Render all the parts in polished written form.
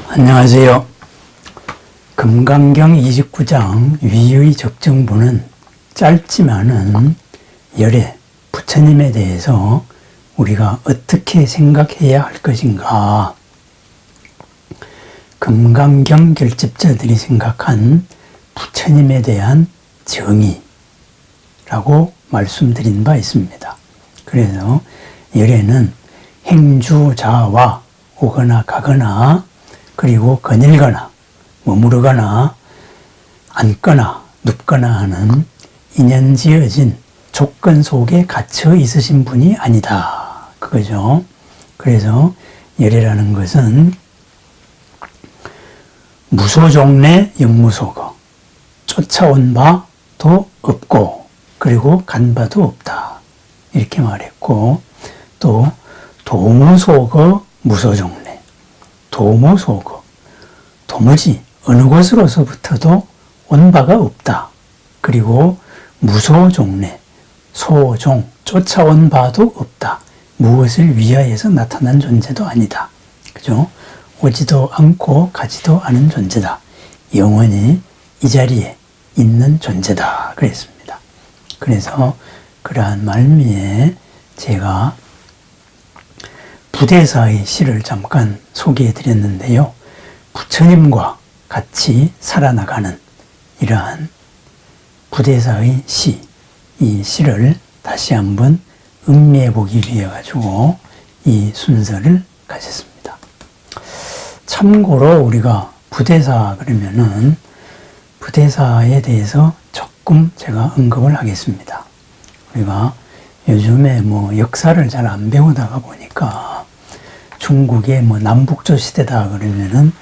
안녕하세요. 금강경 29장 위의 적정부는 짧지만은 열애, 부처님에 대해서 우리가 어떻게 생각해야 할 것인가, 금강경 결집자들이 생각한 부처님에 대한 정의라고 말씀드린 바 있습니다. 그래서 열애는 행주자와 오거나 가거나 그리고 거닐거나 머무르거나 앉거나 눕거나 하는 인연지어진 조건 속에 갇혀 있으신 분이 아니다, 그거죠. 그래서 열애라는 것은 무소종래 영무소거, 쫓아온 바도 없고 그리고 간 바도 없다, 이렇게 말했고, 또 도무소거 무소종래, 도무소거, 도무지 어느 곳으로서부터도 온 바가 없다. 그리고 무소종래, 소종, 쫓아온 바도 없다. 무엇을 위하여서 나타난 존재도 아니다. 그죠? 오지도 않고 가지도 않은 존재다. 영원히 이 자리에 있는 존재다, 그랬습니다. 그래서 그러한 말미에 제가 부대사의 시를 잠깐 소개해 드렸는데요. 부처님과 같이 살아나가는 이러한 부대사의 시, 이 시를 다시 한번 음미해 보기 위해 가지고 이 순서를 가졌습니다. 참고로 우리가 부대사 그러면은 부대사에 대해서 조금 제가 언급을 하겠습니다. 우리가 요즘에 역사를 잘 안 배우다가 보니까 중국의 남북조 시대다 그러면은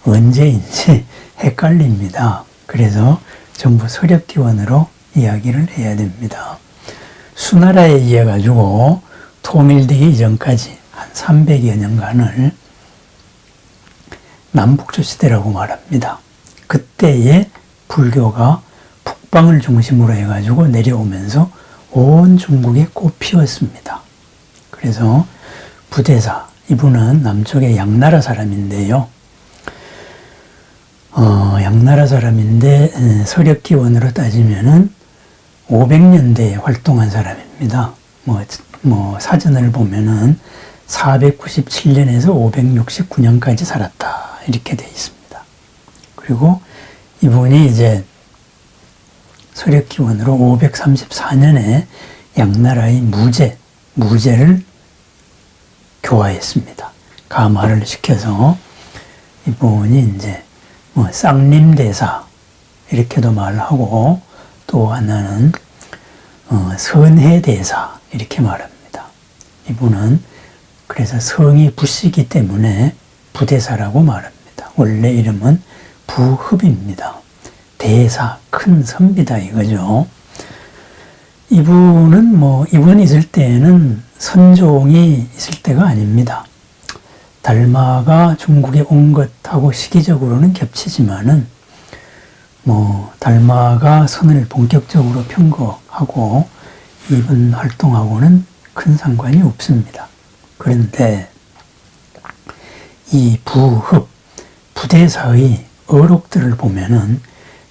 언제인지 헷갈립니다. 그래서 전부 서력기원으로 이야기를 해야 됩니다. 수나라에 의해 가지고 통일되기 이전까지 한 300여 년간을 남북조 시대라고 말합니다. 그때에 불교가 북방을 중심으로 해가지고 내려오면서 온 중국에 꽃피웠습니다. 그래서 부대사, 이분은 남쪽의 양나라 사람인데요. 양나라 사람인데 서력기원으로 따지면은 500년대에 활동한 사람입니다. 사전을 보면은 497년에서 569년까지 살았다, 이렇게 되어 있습니다. 그리고 이분이 이제 서력기원으로 534년에 양나라의 무제를 교화했습니다. 가마를 시켜서 이분이 이제 쌍림대사 이렇게도 말하고, 또 하나는 선해대사 이렇게 말합니다. 이분은 그래서 성이 부시기 때문에 부대사라고 말합니다. 원래 이름은 부흡입니다. 대사, 큰 선비다 이거죠. 이분은 이분이 있을 때에는 선종이 있을 때가 아닙니다. 달마가 중국에 온 것하고 시기적으로는 겹치지만은 달마가 선을 본격적으로 편거하고 이분 활동하고는 큰 상관이 없습니다. 그런데 이 부흡, 부대사의 어록들을 보면은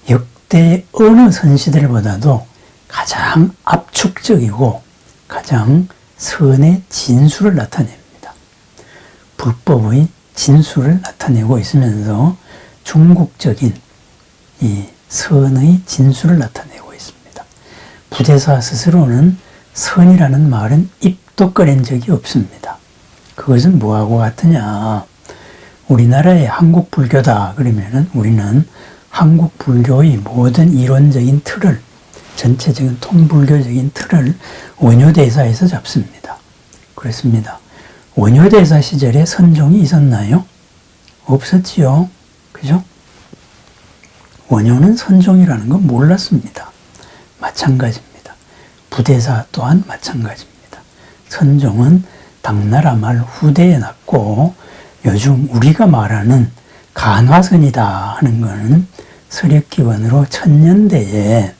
역대 어느 선시들보다도 가장 압축적이고 가장 선의 진수를 나타냅니다. 불법의 진수를 나타내고 있으면서 중국적인 이 선의 진수를 나타내고 있습니다. 부대사 스스로는 선이라는 말은 입도 꺼낸 적이 없습니다. 그것은 뭐하고 같으냐? 우리나라의 한국 불교다 그러면은 우리는 한국 불교의 모든 이론적인 틀을, 전체적인 통불교적인 틀을 원효대사에서 잡습니다. 그렇습니다. 원효대사 시절에 선종이 있었나요? 없었지요. 그죠? 원효는 선종이라는 건 몰랐습니다. 마찬가지입니다. 부대사 또한 마찬가지입니다. 선종은 당나라 말 후대에 났고, 요즘 우리가 말하는 간화선이다 하는 것은 서력기원으로 1000년대에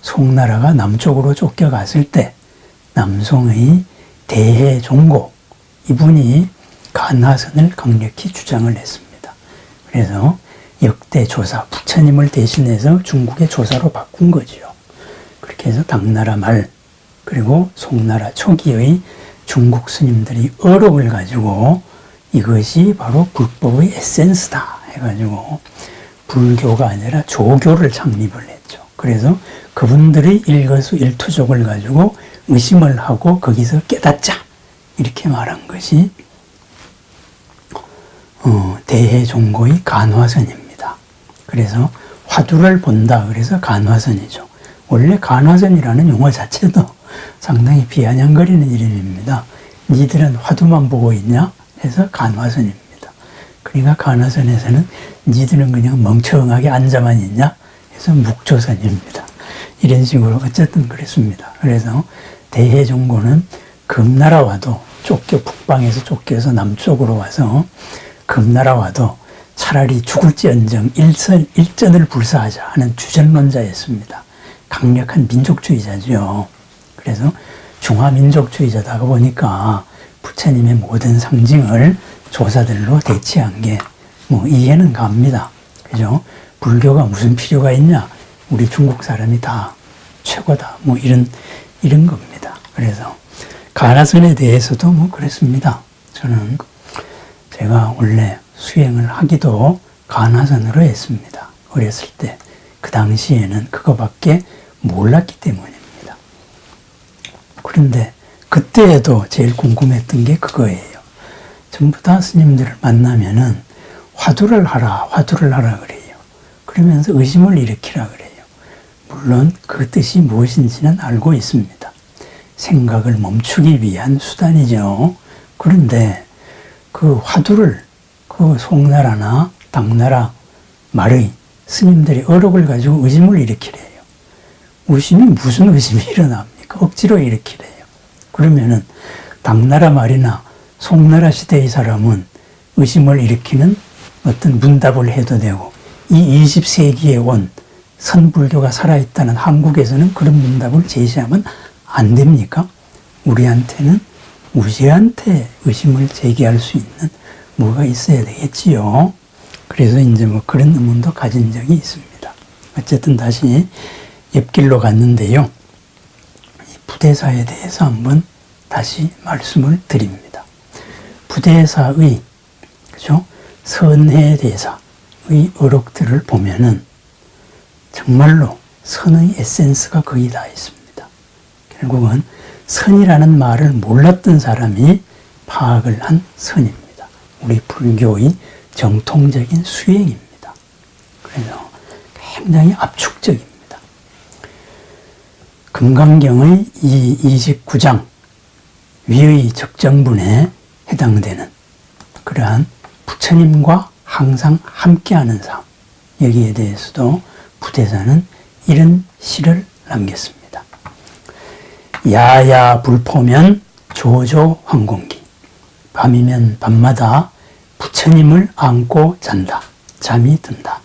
송나라가 남쪽으로 쫓겨갔을 때 남송의 대해종고, 이분이 간화선을 강력히 주장을 했습니다. 그래서 역대 조사, 부처님을 대신해서 중국의 조사로 바꾼 거지요. 그렇게 해서 당나라 말, 그리고 송나라 초기의 중국 스님들이 어록을 가지고 이것이 바로 불법의 에센스다 해가지고 불교가 아니라 조교를 창립을 했죠. 그래서 그분들의 일거수일투족을 가지고 의심을 하고 거기서 깨닫자 이렇게 말한 것이 대해종고의 간화선입니다. 그래서 화두를 본다 그래서 간화선이죠. 원래 간화선이라는 용어 자체도 상당히 비아냥거리는 이름입니다. 니들은 화두만 보고 있냐 해서 간화선입니다. 그러니까 간화선에서는 니들은 그냥 멍청하게 앉아만 있냐 해서 묵조선입니다. 이런 식으로 어쨌든 그랬습니다. 그래서 대해종고는 금나라 와도 북방에서 쫓겨서 남쪽으로 와서 금나라 와도 차라리 죽을지언정 일전을 불사하자 하는 주전론자였습니다. 강력한 민족주의자죠. 그래서 중화민족주의자다 보니까 부처님의 모든 상징을 조사들로 대체한 게 뭐 이해는 갑니다. 그죠? 불교가 무슨 필요가 있냐? 우리 중국 사람이 다 최고다. 뭐 이런 겁니다. 그래서 가나선에 대해서도 뭐 그랬습니다. 저는 제가 원래 수행을 하기도 가나선으로 했습니다. 어렸을 때. 그 당시에는 그거밖에 몰랐기 때문입니다. 그런데 그때에도 제일 궁금했던 게 그거예요. 전부 다 스님들을 만나면은 화두를 하라 그래요. 그러면서 의심을 일으키라 그래요. 물론 그 뜻이 무엇인지는 알고 있습니다. 생각을 멈추기 위한 수단이죠. 그런데 그 화두를 그 송나라나 당나라 말의 스님들이 어록을 가지고 의심을 일으키래요. 무슨 의심이 일어납니까? 억지로 일으키래요. 그러면은 당나라 말이나 송나라 시대의 사람은 의심을 일으키는 어떤 문답을 해도 되고 이 20세기에 온 선불교가 살아있다는 한국에서는 그런 문답을 제시하면 안 됩니까? 우리한테 의심을 제기할 수 있는 뭐가 있어야 되겠지요. 그래서 이제 뭐 그런 의문도 가진 적이 있습니다. 어쨌든 다시 옆길로 갔는데요. 이 부대사에 대해서 한번 다시 말씀을 드립니다. 부대사의 그죠? 선해대사의 어록들을 보면은 정말로 선의 에센스가 거의 다 있습니다. 결국은 선이라는 말을 몰랐던 사람이 파악을 한 선입니다. 우리 불교의 정통적인 수행입니다. 그래서 굉장히 압축적입니다. 금강경의 이 29장 위의 적정분에 해당되는 그러한 부처님과 항상 함께하는 삶, 여기에 대해서도 부대사는 이런 시를 남겼습니다. 야야 불포면 조조 황공기, 밤이면 밤마다 부처님을 안고 잔다. 잠이 든다.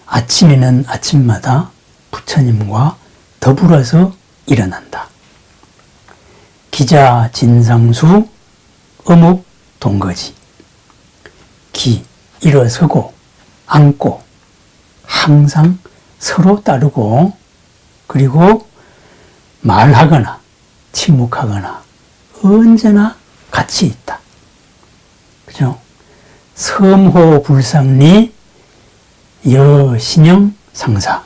아침이면 아침마다 부처님과 더불어서 일어난다. 기자 진상수 어묵 동거지. 기 일어서고 앉고 항상 서로 따르고 그리고 말하거나 침묵하거나 언제나 같이 있다. 그죠? 섬호불상리 여신형 상사.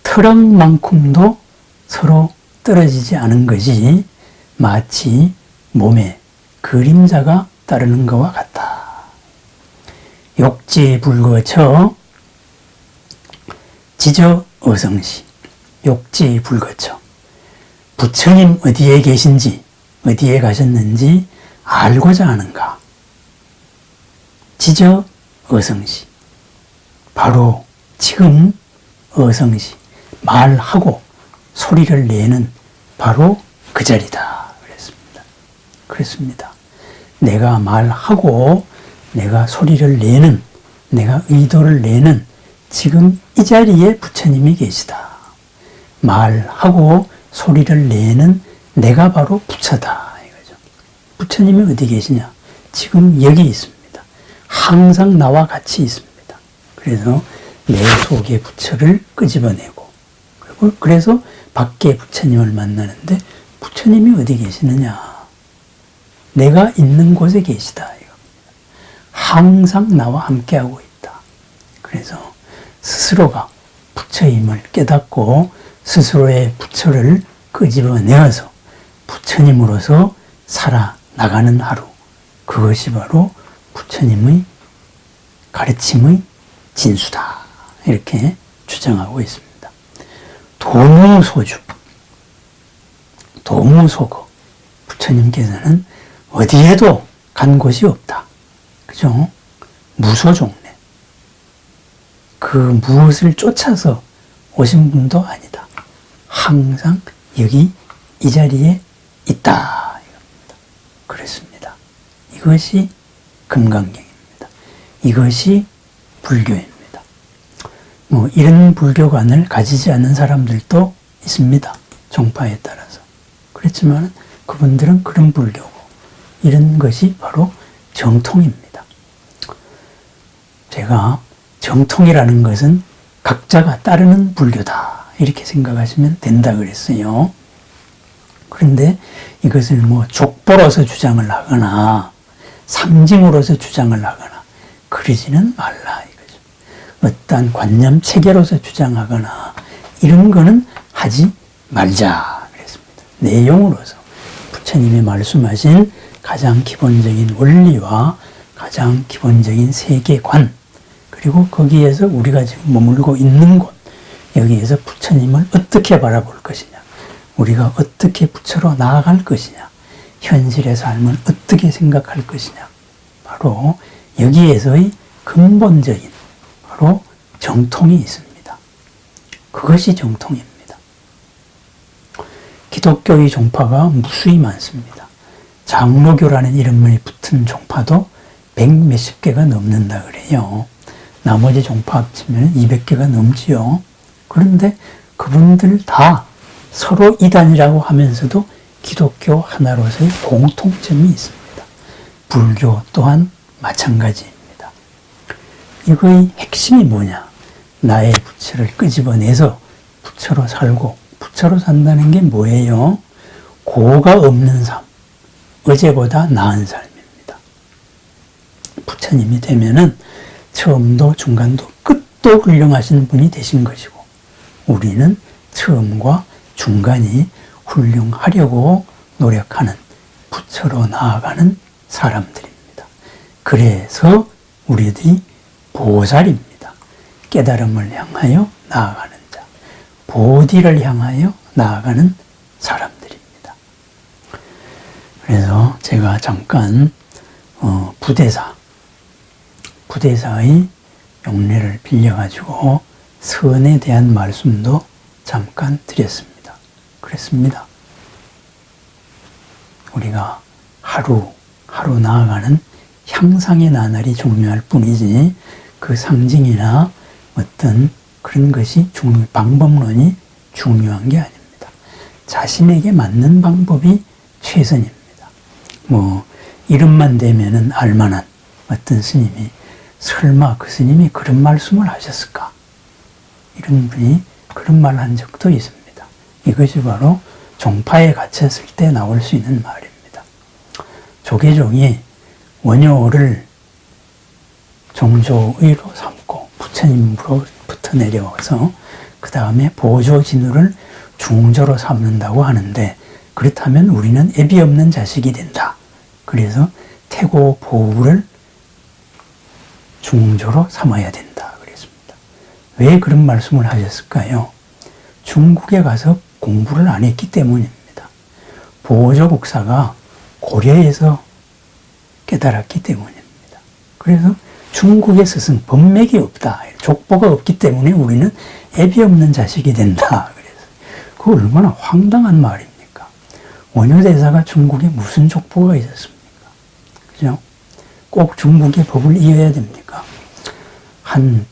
트럭만큼도 서로 떨어지지 않은 것이 마치 몸에 그림자가 따르는 것과 같다. 욕지불거처 지저 어성시. 욕지불거처. 부처님 어디에 계신지 어디에 가셨는지 알고자 하는가. 지저 어성시. 바로 지금 어성시. 말하고 소리를 내는 바로 그 자리다. 그랬습니다. 내가 말하고 내가 소리를 내는, 내가 의도를 내는 지금 이 자리에 부처님이 계시다. 말하고 소리를 내는 내가 바로 부처다. 이거죠. 부처님이 어디 계시냐? 지금 여기 있습니다. 항상 나와 같이 있습니다. 그래서 내 속의 부처를 끄집어내고, 그리고 그래서 밖에 부처님을 만나는데 부처님이 어디 계시느냐? 내가 있는 곳에 계시다. 이겁니다. 항상 나와 함께하고 있다. 그래서 스스로가 부처임을 깨닫고 스스로의 부처를 끄집어내어서 부처님으로서 살아나가는 하루. 그것이 바로 부처님의 가르침의 진수다. 이렇게 주장하고 있습니다. 도무소주, 도무소거. 부처님께서는 어디에도 간 곳이 없다. 그죠? 무소종래. 그 무엇을 쫓아서 오신 분도 아니다. 항상 여기 이 자리에 있다. 이겁니다. 그렇습니다. 이것이 금강경입니다. 이것이 불교입니다. 뭐 이런 불교관을 가지지 않는 사람들도 있습니다. 종파에 따라서. 그렇지만 그분들은 그런 불교고 이런 것이 바로 정통입니다. 제가 정통이라는 것은 각자가 따르는 불교다 이렇게 생각하시면 된다 그랬어요. 그런데 이것을 뭐 족보로서 주장을 하거나 상징으로서 주장을 하거나 그러지는 말라 이거죠. 어떠한 관념 체계로서 주장하거나 이런 거는 하지 말자 그랬습니다. 내용으로서 부처님이 말씀하신 가장 기본적인 원리와 가장 기본적인 세계관 그리고 거기에서 우리가 지금 머물고 있는 곳 여기에서 부처님을 어떻게 바라볼 것이냐 우리가 어떻게 부처로 나아갈 것이냐 현실의 삶을 어떻게 생각할 것이냐 바로 여기에서의 근본적인 바로 정통이 있습니다. 그것이 정통입니다. 기독교의 종파가 무수히 많습니다. 장로교라는 이름이 붙은 종파도 100몇십 개가 넘는다 그래요. 나머지 종파 합치면 200개가 넘지요. 그런데 그분들 다 서로 이단이라고 하면서도 기독교 하나로서의 공통점이 있습니다. 불교 또한 마찬가지입니다. 이거의 핵심이 뭐냐? 나의 부처를 끄집어내서 부처로 살고 부처로 산다는 게 뭐예요? 고가 없는 삶, 어제보다 나은 삶입니다. 부처님이 되면은 처음도 중간도 끝도 훌륭하신 분이 되신 것이고 우리는 처음과 중간이 훌륭하려고 노력하는 부처로 나아가는 사람들입니다. 그래서 우리들이 보살입니다. 깨달음을 향하여 나아가는 자, 보디를 향하여 나아가는 사람들입니다. 그래서 제가 잠깐 부대사의 용례를 빌려가지고 선에 대한 말씀도 잠깐 드렸습니다. 그랬습니다. 우리가 하루 나아가는 향상의 나날이 중요할 뿐이지 그 상징이나 어떤 그런 것이 방법론이 중요한 게 아닙니다. 자신에게 맞는 방법이 최선입니다. 뭐 이름만 되면은 알만한 어떤 스님이 설마 그 스님이 그런 말씀을 하셨을까? 이런 분이 그런 말 한 적도 있습니다. 이것이 바로 종파에 갇혔을 때 나올 수 있는 말입니다. 조계종이 원효를 종조의로 삼고 부처님으로부터 내려와서 그 다음에 보조진우를 중조로 삼는다고 하는데 그렇다면 우리는 애비 없는 자식이 된다. 그래서 태고 보우를 중조로 삼아야 된다. 그랬습니다. 왜 그런 말씀을 하셨을까요? 중국에 가서 공부를 안 했기 때문입니다. 보조 국사가 고려에서 깨달았기 때문입니다. 그래서 중국의 스승 법맥이 없다. 족보가 없기 때문에 우리는 애비 없는 자식이 된다. 그래서 그 얼마나 황당한 말입니까? 원효대사가 중국에 무슨 족보가 있었습니까? 그죠? 꼭 중국의 법을 이어야 됩니까? 한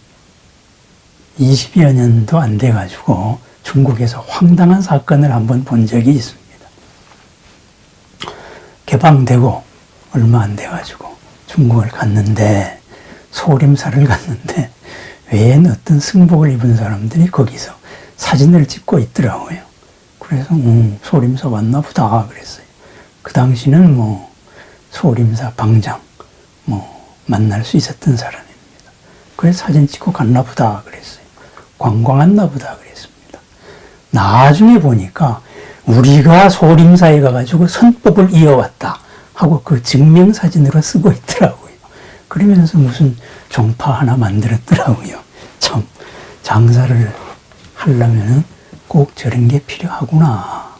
20여 년도 안 돼가지고 중국에서 황당한 사건을 한번 본 적이 있습니다. 개방되고 얼마 안 돼가지고 중국을 갔는데 소림사를 갔는데 웬 어떤 승복을 입은 사람들이 거기서 사진을 찍고 있더라고요. 그래서 소림사 왔나 보다 그랬어요. 그 당시는 뭐 소림사 방장 만날 수 있었던 사람입니다. 그래서 사진 찍고 갔나 보다 그랬어요. 관광했나 보다 그랬습니다. 나중에 보니까 우리가 소림사에 가가지고 선법을 이어왔다 하고 그 증명사진으로 쓰고 있더라고요. 그러면서 무슨 종파 하나 만들었더라고요. 참 장사를 하려면 꼭 저런 게 필요하구나.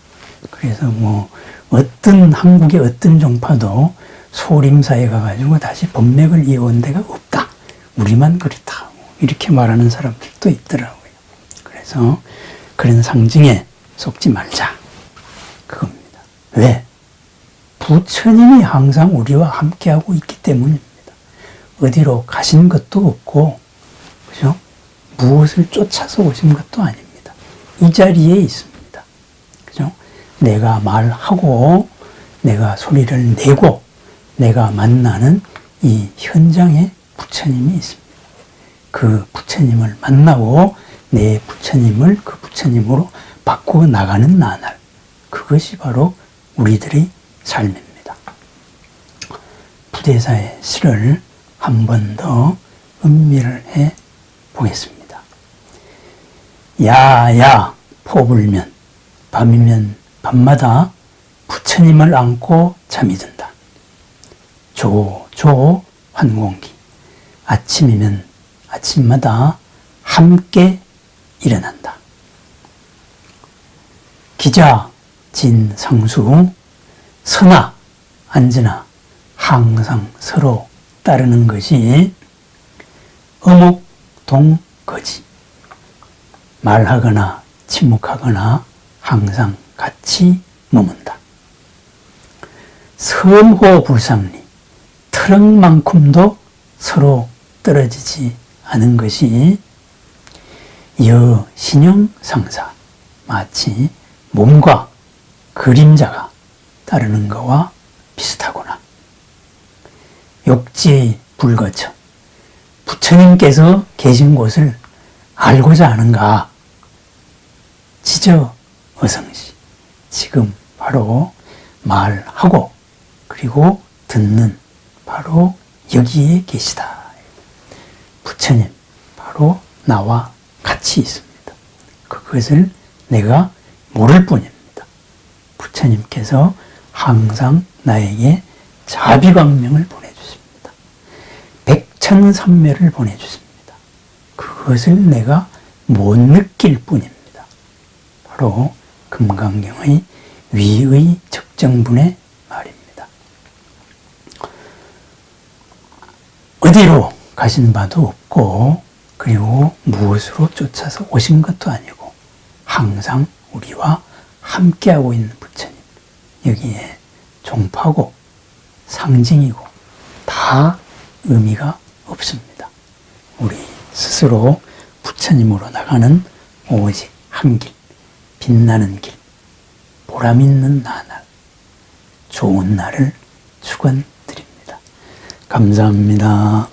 그래서 뭐 어떤 한국의 어떤 종파도 소림사에 가가지고 다시 법맥을 이어온 데가 없다. 우리만 그렇다. 이렇게 말하는 사람들도 있더라고요. 그래서 그런 상징에 속지 말자. 그겁니다. 왜? 부처님이 항상 우리와 함께하고 있기 때문입니다. 어디로 가신 것도 없고, 그죠? 무엇을 쫓아서 오신 것도 아닙니다. 이 자리에 있습니다. 그죠? 내가 말하고, 내가 소리를 내고, 내가 만나는 이 현장에 부처님이 있습니다. 그 부처님을 만나고, 내 부처님을 그 부처님으로 바꾸어 나가는 나날. 그것이 바로 우리들의 삶입니다. 부대사의 시를 한 번 더 음미를 해 보겠습니다. 야야 포불면 밤이면 밤마다 부처님을 안고 잠이 든다. 조조 환공기 아침이면 아침마다 함께 일어난다. 기자 진상수 서나 앉으나 항상 서로 따르는 것이 어묵동거지. 말하거나 침묵하거나 항상 같이 머문다. 섬호불상리 트럭만큼도 서로 떨어지지 않은 것이 여신형상사 마치 몸과 그림자가 따르는 것과 비슷하구나. 욕지 불거쳐 부처님께서 계신 곳을 알고자 하는가? 지저 어성시 지금 바로 말하고 그리고 듣는 바로 여기에 계시다. 부처님 바로 나와 같이 있습니다. 그것을 내가 모를 뿐입니다. 부처님께서 항상 나에게 자비광명을 보내주십니다. 백천삼매를 보내주십니다. 그것을 내가 못 느낄 뿐입니다. 바로 금강경의 위의 적정분의 말입니다. 어디로 가신 바도 없고 그리고 무엇으로 쫓아서 오신 것도 아니고 항상 우리와 함께하고 있는 부처님. 여기에 종파고 상징이고 다 의미가 없습니다. 우리 스스로 부처님으로 나가는 오직 한 길, 빛나는 길, 보람 있는 나날, 좋은 날을 축원드립니다. 감사합니다.